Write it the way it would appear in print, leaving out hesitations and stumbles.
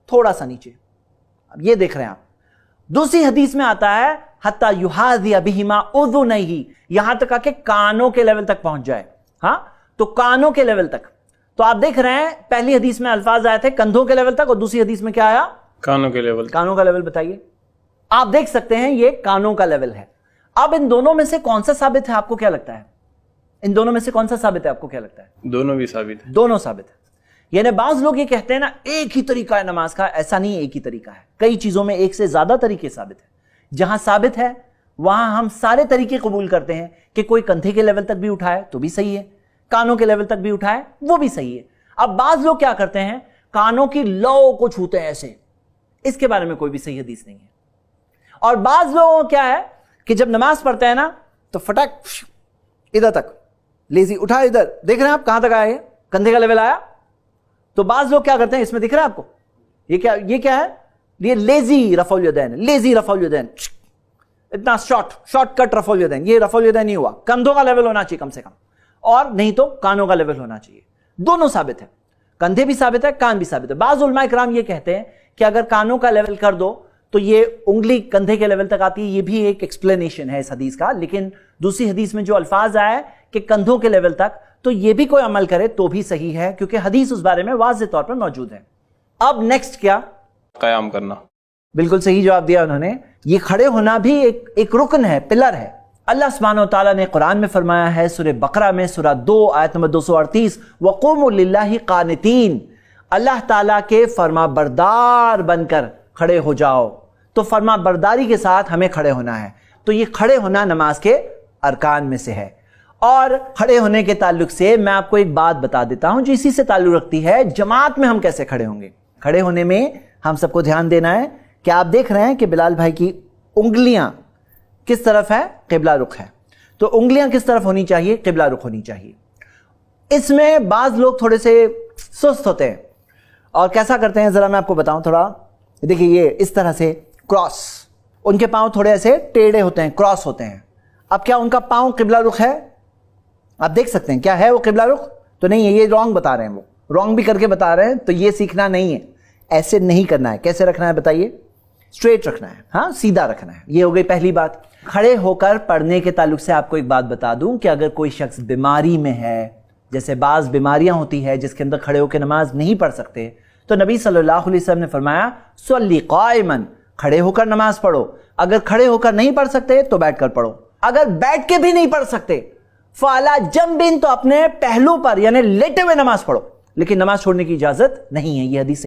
थोड़ा सा नीचे। अब ये देख रहे हैं आप, दूसरी हदीस में आता है हत्ता युहाज़िया बिहिमा उज़ुनैहि, यहां तक आके कानों के लेवल तक पहुंच जाए। हाँ, तो कानों के लेवल तक। तो आप देख रहे हैं पहली हदीस में अल्फाज आए थे कंधों के लेवल तक, और दूसरी हदीस में क्या आया? कानों के लेवल। कानों का लेवल बताइए। आप देख सकते हैं ये कानों का लेवल है। अब इन दोनों में से कौन सा साबित है, आपको क्या लगता है? इन दोनों में से कौन सा साबित है, आपको क्या लगता है? दोनों भी साबित है। दोनों साबित है। यानी बाज लोग ये कहते हैं ना एक ही तरीका है नमाज का, ऐसा नहीं, एक ही तरीका है। कई चीजों में एक से ज्यादा तरीके साबित है। जहां साबित है वहां हम सारे तरीके कबूल करते हैं कि कोई कंधे के लेवल तक भी उठाए तो भी सही है, कानों के लेवल तक भी उठाए वो भी सही है। अब बाज लोग क्या करते हैं, कानों की लौ को छूते हैं ऐसे, इसके बारे में कोई भी सही हदीस नहीं है। और बाज लोगों को क्या है कि जब नमाज पढ़ते हैं ना तो फटक इधर तक लेजी उठा, इधर देख रहे हैं आप कहां तक आया, कंधे का लेवल आया। तो बाज लोग क्या करते हैं, इसमें दिख रहा है आपको, ये क्या है, ये लेजी रफउल यदैन, लेजी रफउल यदैन, इतना शॉर्टकट रफउल यदैन। ये रफउल यदैन नहीं हुआ, कंधों का लेवल होना चाहिए कम से कम, और नहीं तो कानों का लेवल होना चाहिए। दोनों साबित है, कंधे भी साबित है, कान भी साबित है। बाज़ उलमा इकराम ये कहते हैं कि अगर कानों का लेवल कर दो तो ये उंगली कंधे के लेवल तक आती है। ये भी एक एक्सप्लेनेशन है इस हदीस का, लेकिन दूसरी हदीस में जो अल्फाज आया है कि कंधों के लेवल तक, तो ये भी कोई अमल करे तो भी सही है, क्योंकि हदीस उस बारे में वाज़ेह तौर पर मौजूद है। अब नेक्स्ट क्या? क़याम करना। बिल्कुल सही जवाब दिया उन्होंने। ये खड़े होना भी एक रुकन है, पिलर है। अल्लाह सुब्हानहू व तआला ने कुरान में फरमाया है सूरह बकरा में सूरह 2 आयत नंबर 238, वक़ूमू लिल्लाहि क़ानितीन, अल्लाह ताला के फरमा बरदार बनकर खड़े हो जाओ। तो फरमा बरदारी के साथ हमें खड़े होना है। तो ये खड़े होना नमाज के अरकान में से है। और खड़े होने के ताल्लुक से मैं आपको एक बात बता देता हूं जो इसी से ताल्लुक रखती है, जमात में हम कैसे खड़े होंगे। खड़े होने में हम सबको ध्यान देना है कि आप देख रहे हैं कि बिलाल भाई की उंगलियां किस तरफ है, किबला रुख है। तो उंगलियां किस तरफ होनी चाहिए, किबला रुख होनी चाहिए। इसमें बाज लोग थोड़े से सुस्त होते हैं और कैसा करते हैं जरा मैं आपको बताऊं थोड़ा। देखिए ये इस तरह से क्रॉस, उनके पांव थोड़े ऐसे टेढ़े होते हैं, क्रॉस होते हैं। अब क्या उनका पांव किबला रुख है? आप देख सकते हैं क्या है वो किबला रुख? तो नहीं है, ये रॉन्ग बता रहे हैं, वो रॉन्ग भी करके बता रहे हैं। तो ये सीखना नहीं है, ऐसे नहीं करना है। कैसे रखना है बताइए? स्ट्रेट रखना है, हाँ सीधा रखना है। ये हो गई पहली बात। खड़े होकर पढ़ने के ताल्लुक से आपको एक बात बता दूं कि अगर कोई शख्स बीमारी में है, जैसे बाज बीमारियां होती है जिसके अंदर खड़े होकर नमाज नहीं पढ़ सकते, तो नबी सल्लल्लाहु अलैहि वसल्लम ने फरमाया सल्ली क़ाइमन, खड़े होकर नमाज पढ़ो। अगर खड़े होकर नहीं पढ़ सकते तो बैठकर पढ़ो। अगर बैठ के भी नहीं पढ़ सकते फ़अला जंबिन, तो अपने पहलू पर यानी लेटे हुए नमाज पढ़ो, लेकिन नमाज छोड़ने की इजाजत नहीं है। ये हदीस